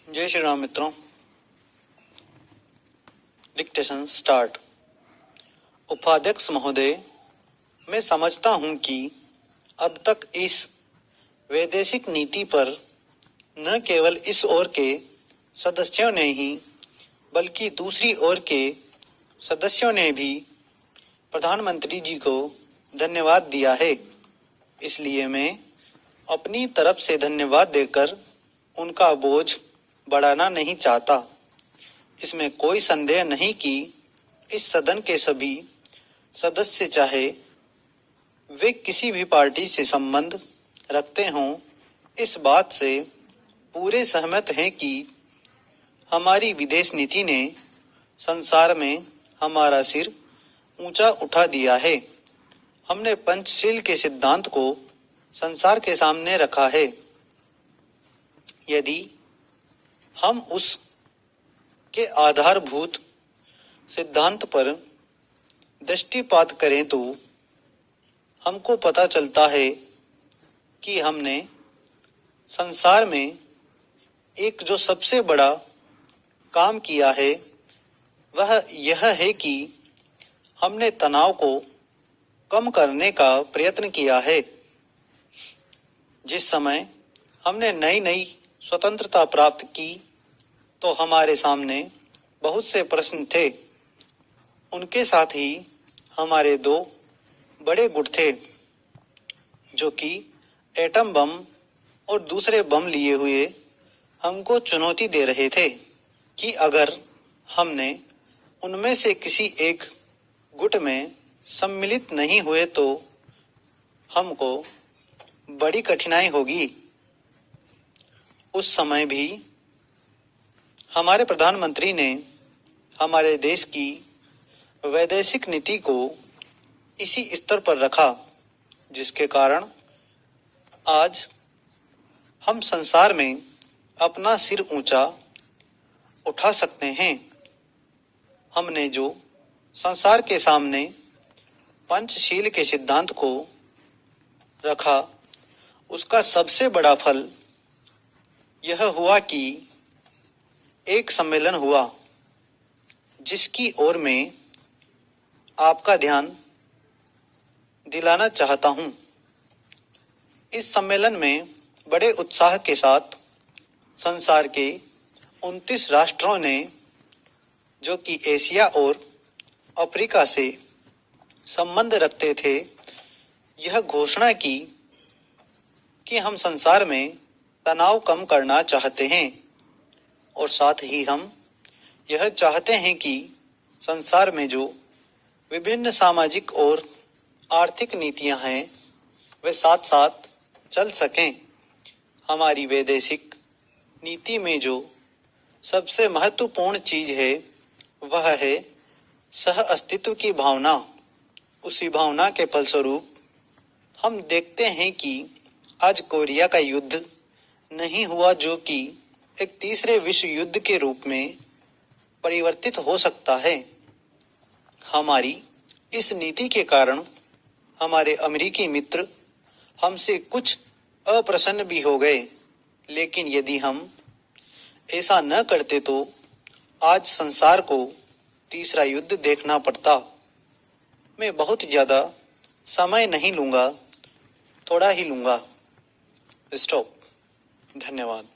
जय श्री राम मित्रों। Dictation start. उपाध्यक्ष महोदय, मैं समझता हूं कि अब तक इस वैदेशिक नीति पर न केवल इस ओर के सदस्यों ने ही बल्कि दूसरी ओर के सदस्यों ने भी प्रधानमंत्री जी को धन्यवाद दिया है। इसलिए मैं अपनी तरफ से धन्यवाद देकर उनका बोझ बढ़ाना नहीं चाहता। इसमें कोई संदेह नहीं कि इस सदन के सभी सदस्य, चाहे वे किसी भी पार्टी से संबंध रखते हों, इस बात से पूरे सहमत हैं कि हमारी विदेश नीति ने संसार में हमारा सिर ऊंचा उठा दिया है। हमने पंचशील के सिद्धांत को संसार के सामने रखा है। यदि हम उस के आधारभूत सिद्धांत पर दृष्टिपात करें तो हमको पता चलता है कि हमने संसार में एक जो सबसे बड़ा काम किया है वह यह है कि हमने तनाव को कम करने का प्रयत्न किया है। जिस समय हमने नई नई स्वतंत्रता प्राप्त की तो हमारे सामने बहुत से प्रश्न थे। उनके साथ ही हमारे दो बड़े गुट थे जो कि एटम बम और दूसरे बम लिए हुए हमको चुनौती दे रहे थे कि अगर हमने उनमें से किसी एक गुट में सम्मिलित नहीं हुए तो हमको बड़ी कठिनाई होगी। उस समय भी हमारे प्रधानमंत्री ने हमारे देश की वैदेशिक नीति को इसी स्तर पर रखा जिसके कारण आज हम संसार में अपना सिर ऊंचा उठा सकते हैं। हमने जो संसार के सामने पंचशील के सिद्धांत को रखा उसका सबसे बड़ा फल यह हुआ कि एक सम्मेलन हुआ जिसकी ओर मैं आपका ध्यान दिलाना चाहता हूं। इस सम्मेलन में बड़े उत्साह के साथ संसार के 29 राष्ट्रों ने, जो कि एशिया और अफ्रीका से संबंध रखते थे, यह घोषणा की कि हम संसार में तनाव कम करना चाहते हैं और साथ ही हम यह चाहते हैं कि संसार में जो विभिन्न सामाजिक और आर्थिक नीतियां हैं वे साथ साथ चल सकें। हमारी वैदेशिक नीति में जो सबसे महत्वपूर्ण चीज है वह है सह अस्तित्व की भावना। उसी भावना के फलस्वरूप हम देखते हैं कि आज कोरिया का युद्ध नहीं हुआ जो कि एक तीसरे विश्व युद्ध के रूप में परिवर्तित हो सकता है। हमारी इस नीति के कारण हमारे अमेरिकी मित्र हमसे कुछ अप्रसन्न भी हो गए, लेकिन यदि हम ऐसा न करते तो आज संसार को तीसरा युद्ध देखना पड़ता। मैं बहुत ज्यादा समय नहीं लूंगा, थोड़ा ही लूंगा। स्टॉप। धन्यवाद।